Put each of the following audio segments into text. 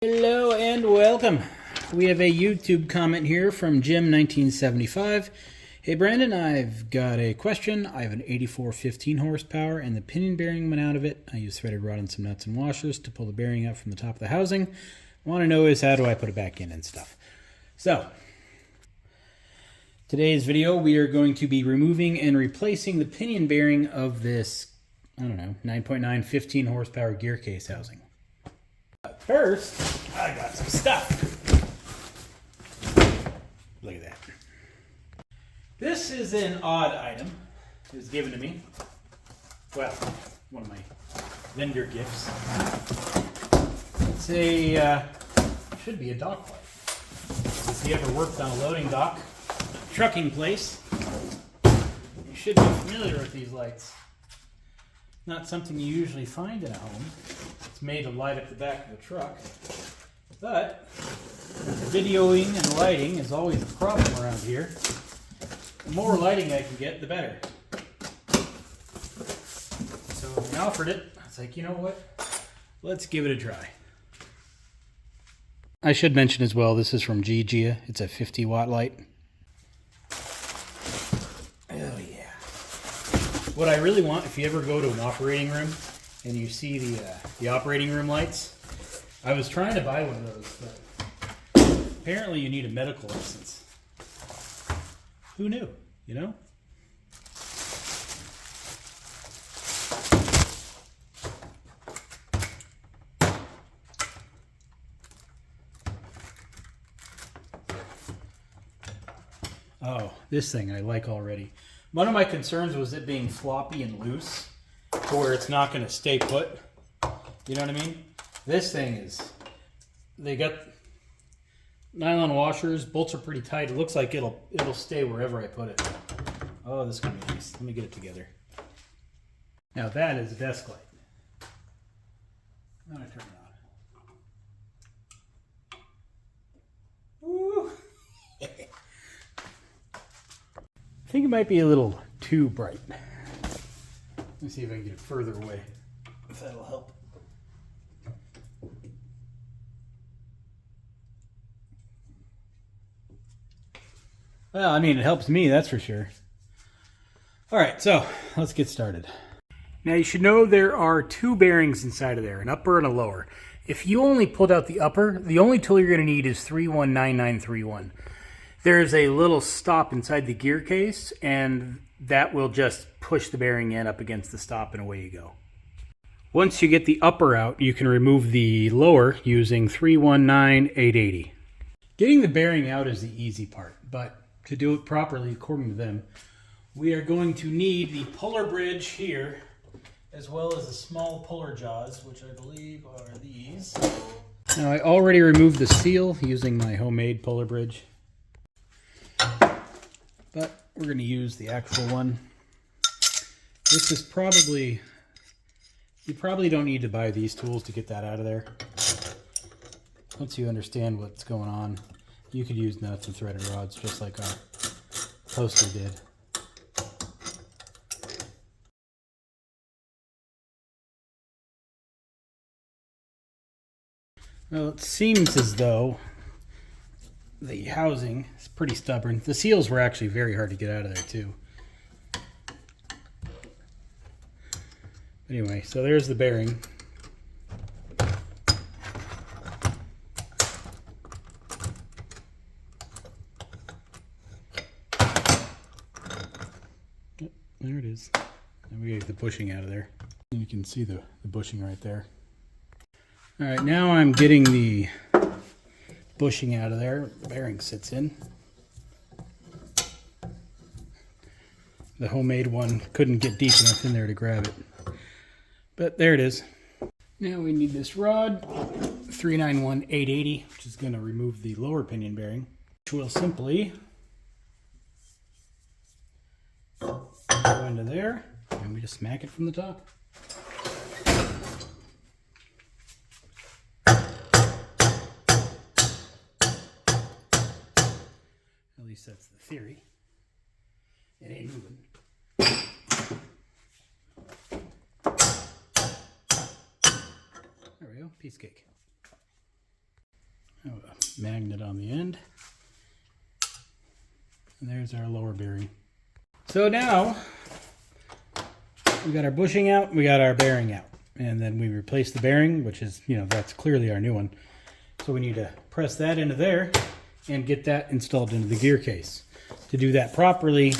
Hello and welcome. We have a YouTube comment here from Jim1975. Hey Brandon, I've got a question. I have an 84 15 horsepower and the pinion bearing went out of it. I use threaded rod and some nuts and washers to pull the bearing out from the top of the housing. Want to know is how do I put it back in and stuff. So, today's video we are going to be removing and replacing the pinion bearing of this, 9.9 15 horsepower gear case housing. But first, I got some stuff. Look at that. This is an odd item. It was given to me. Well, one of my vendor gifts. It's a, should be a dock light. If you ever worked on a loading dock, trucking place, you should be familiar with these lights. Not something you usually find in a home. It's made to light up the back of the truck. But videoing and lighting is always a problem around here. The more lighting I can get, the better. So when I offered it, I was like, you know what? Let's give it a try. I should mention as well, this is from Gia. It's a 50 watt light. Oh yeah. What I really want, if you ever go to an operating room and you see the operating room lights, I was trying to buy one of those, but apparently you need a medical license. Who knew, you know? Oh, this thing I like already. One of my concerns was it being floppy and loose, to where it's not going to stay put. You know what I mean? This thing is, they got nylon washers, bolts are pretty tight. It looks like it'll stay wherever I put it. Oh, this is going to be nice. Let me get it together. Now that is a desk light. I'm going to turn it on. Woo! I think it might be a little too bright. Let me see if I can get it further away, if that'll help. Well, I mean, it helps me, that's for sure. All right, so let's get started. Now you should know there are two bearings inside of there, an upper and a lower. If you only pulled out the upper, the only tool you're going to need is 319931. There's a little stop inside the gear case, and that will just push the bearing end up against the stop, and away you go. Once you get the upper out, you can remove the lower using 319880. Getting the bearing out is the easy part, but to do it properly, according to them, we are going to need the puller bridge here, as well as the small puller jaws, which I believe are these. Now, I already removed the seal using my homemade puller bridge, but we're going to use the actual one. This is probably, you probably don't need to buy these tools to get that out of there. Once you understand what's going on, you could use nuts and threaded rods just like our poster did. Well, it seems as though the housing is pretty stubborn. The seals were actually very hard to get out of there too. Anyway, so there's the bearing. Yep, there it is. And we get the bushing out of there. And you can see the bushing right there. All right, now I'm getting the bushing out of there. The bearing sits in. The homemade one couldn't get deep enough in there to grab it. But there it is. Now we need this rod, 391880, which is going to remove the lower pinion bearing, which will simply go into there, and we just smack it from the top. At least that's the theory. It ain't moving. There we go, piece of cake. Have a magnet on the end. And there's our lower bearing. So now we got our bushing out, we got our bearing out. And then we replace the bearing, which is, that's clearly our new one. So we need to press that into there and get that installed into the gear case. To do that properly,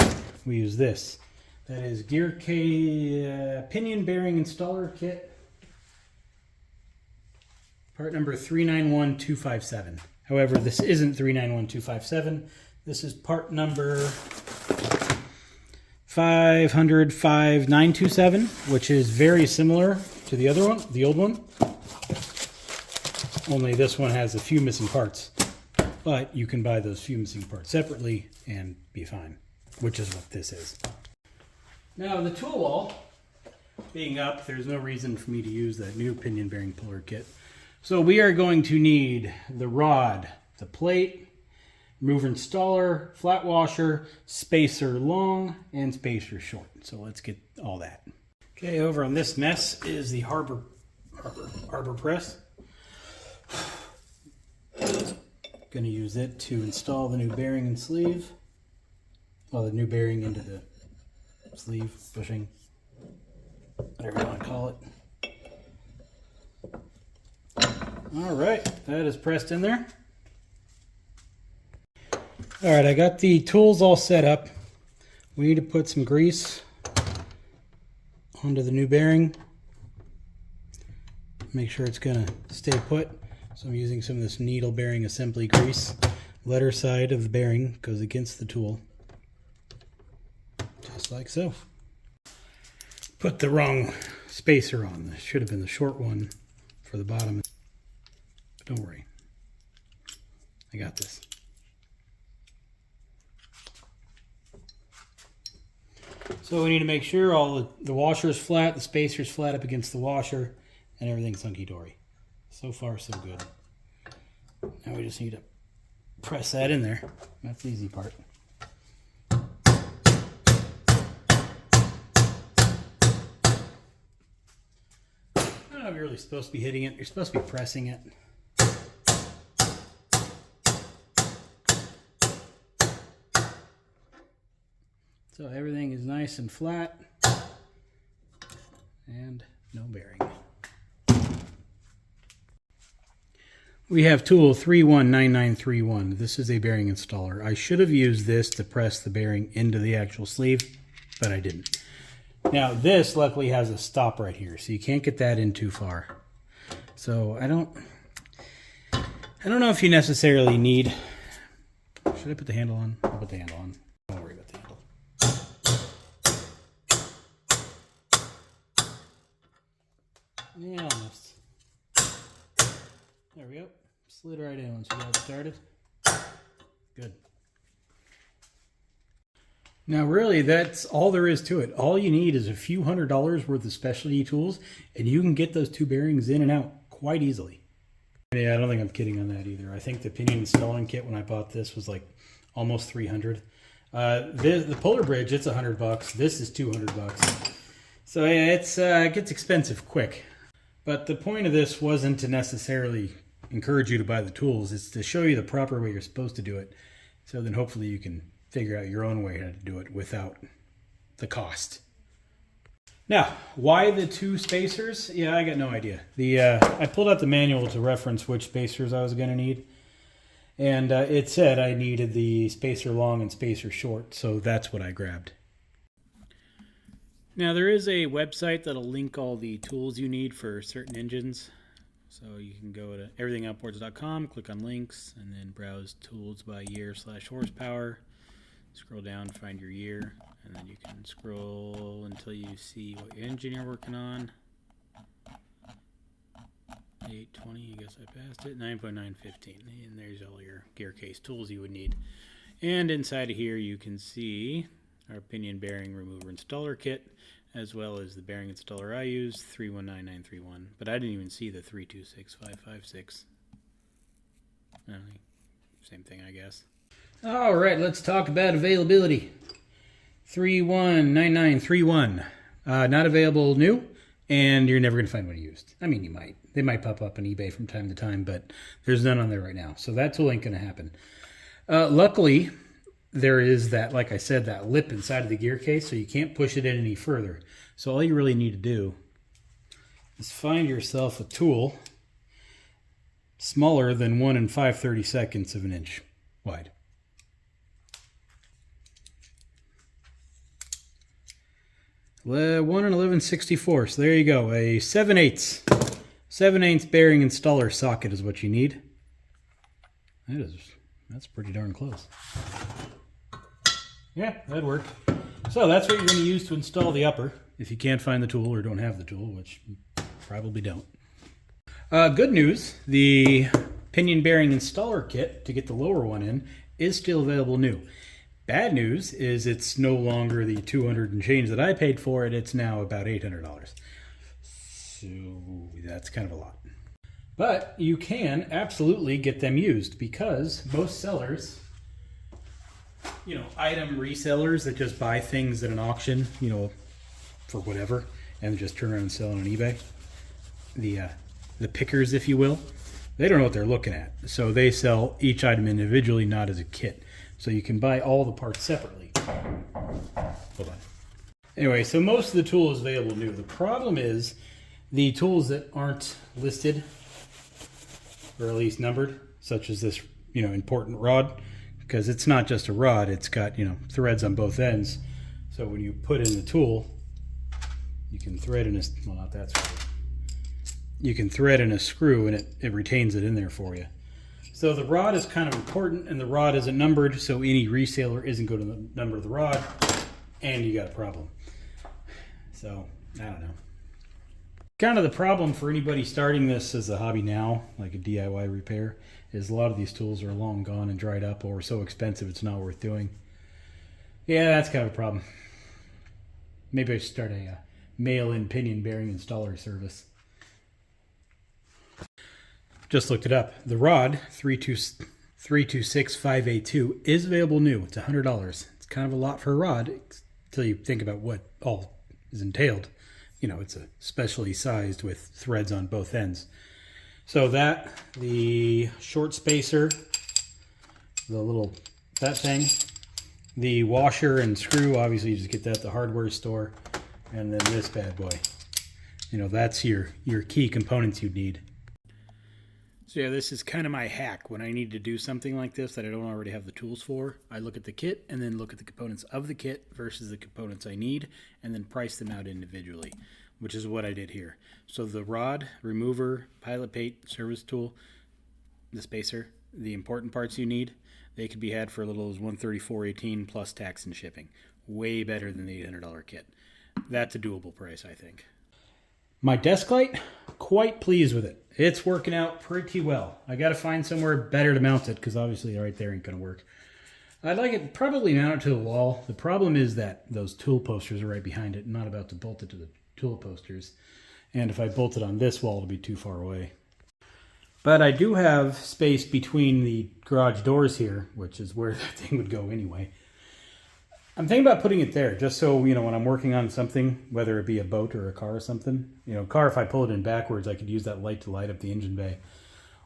we use this. That is Pinion Bearing Installer Kit. Part number 391257. However, this isn't 391257. This is part number 5005927, which is very similar to the other one, the old one. Only this one has a few missing parts. But you can buy those few missing parts separately and be fine, which is what this is. Now the tool wall being up, there's no reason for me to use that new pinion bearing puller kit. So we are going to need the rod, the plate, mover installer, flat washer, spacer long, and spacer short. So let's get all that. Okay, over on this mess is the Harbor press. Going to use it to install the new bearing and sleeve. Well, the new bearing into the sleeve, bushing, whatever you want to call it. All right, that is pressed in there. All right, I got the tools all set up. We need to put some grease onto the new bearing. Make sure it's going to stay put. So I'm using some of this needle bearing assembly grease. Letter side of the bearing goes against the tool. Just like so. Put the wrong spacer on. This should have been the short one for the bottom. But don't worry. I got this. So we need to make sure all the washer is flat, the spacer is flat up against the washer, and everything's hunky-dory. So far, so good. Now we just need to press that in there. That's the easy part. I don't know if you're really supposed to be hitting it. You're supposed to be pressing it. So everything is nice and flat. And no bearing. We have tool 319931. This is a bearing installer. I should have used this to press the bearing into the actual sleeve, but I didn't. Now this luckily has a stop right here, so you can't get that in too far. So I don't know if you necessarily need. Should I put the handle on? I'll put the handle on. Don't worry about the handle. Yeah, almost. There we go. Slid right in once we got started. Good. Now really, that's all there is to it. All you need is a few $100s worth of specialty tools, and you can get those two bearings in and out quite easily. Yeah, I don't think I'm kidding on that either. I think the Pinion installing kit when I bought this was like almost $300. The Polar Bridge, it's $100. This is $200. So yeah, it gets expensive quick. But the point of this wasn't to necessarily encourage you to buy the tools. It's to show you the proper way you're supposed to do it. So then hopefully you can figure out your own way how to do it without the cost. Now, why the two spacers? Yeah, I got no idea. I pulled out the manual to reference which spacers I was going to need. And it said I needed the spacer long and spacer short, so that's what I grabbed. Now there is a website that'll link all the tools you need for certain engines. So you can go to everythingoutboards.com, click on links, and then browse tools by year/horsepower. Scroll down, find your year, and then you can scroll until you see what engine you're working on. 820, I guess I passed it. 9.915, and there's all your gear case tools you would need. And inside of here you can see our pinion bearing remover installer kit, as well as the bearing installer I use, 319931. But I didn't even see the 326556. Same thing, I guess. All right, let's talk about availability. 319931. Not available new, and you're never going to find one used. I mean, you might. They might pop up on eBay from time to time, but there's none on there right now. So that tool ain't going to happen. Luckily, there is that, like I said, that lip inside of the gear case, so you can't push it in any further. So all you really need to do is find yourself a tool smaller than 1 5/32 of an inch wide. Uh, 1 11/64. So there you go. A 7/8 bearing installer socket is what you need. That's pretty darn close. Yeah, that'd work. So that's what you're going to use to install the upper if you can't find the tool or don't have the tool, which you probably don't. Good news, the pinion bearing installer kit to get the lower one in is still available new. Bad news is it's no longer the $200 and change that I paid for it. It's now about $800. So that's kind of a lot. But you can absolutely get them used because most sellers, you know, item resellers that just buy things at an auction, you know, for whatever, and just turn around and sell it on eBay, the pickers, if you will, they don't know what they're looking at. So they sell each item individually, not as a kit. So you can buy all the parts separately. Hold on. Anyway, so most of the tool is available new. The problem is the tools that aren't listed, or at least numbered, such as this, you know, important rod, because it's not just a rod, it's got, you know, threads on both ends. So when you put in the tool, you can thread in a, well, not that screw. You can thread in a screw and it retains it in there for you. So the rod is kind of important, and the rod isn't numbered, so any reseller isn't going to number the rod, and you got a problem. So, I don't know. Kind of the problem for anybody starting this as a hobby now, like a DIY repair, is a lot of these tools are long gone and dried up or so expensive it's not worth doing. Yeah, that's kind of a problem. Maybe I should start a mail-in pinion bearing installer service. Just looked it up. The rod 326582 is available new. It's $100. It's kind of a lot for a rod until you think about what all is entailed. You know, it's a specially sized with threads on both ends. So that, the short spacer, that thing, the washer and screw, obviously you just get that at the hardware store, and then this bad boy. You know, that's your key components you'd need. So yeah, this is kind of my hack when I need to do something like this that I don't already have the tools for. I look at the kit and then look at the components of the kit versus the components I need, and then price them out individually, which is what I did here. So the rod, remover, pilot pate, service tool, the spacer, the important parts you need, they could be had for a little as $134.18 plus tax and shipping. Way better than the $800 kit. That's a doable price, I think. My desk light, quite pleased with it. It's working out pretty well. I got to find somewhere better to mount it because obviously right there ain't going to work. I'd like it probably mounted to the wall. The problem is that those tool posters are right behind it. I'm not about to bolt it to the tool posters. And if I bolt it on this wall, it'll be too far away. But I do have space between the garage doors here, which is where that thing would go anyway. I'm thinking about putting it there, just so, you know, when I'm working on something, whether it be a boat or a car or something, you know, car, if I pull it in backwards, I could use that light to light up the engine bay.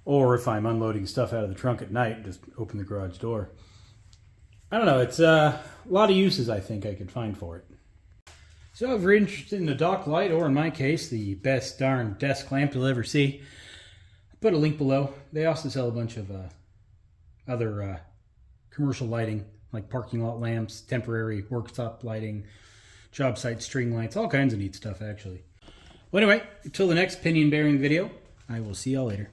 Or if I'm unloading stuff out of the trunk at night, just open the garage door. I don't know, it's a lot of uses I think I could find for it. So if you're interested in the dock light, or in my case, the best darn desk lamp you'll ever see, I'll put a link below. They also sell a bunch of other commercial lighting, like parking lot lamps, temporary worktop lighting, job site string lights, all kinds of neat stuff actually. Well anyway, until the next pinion bearing video, I will see y'all later.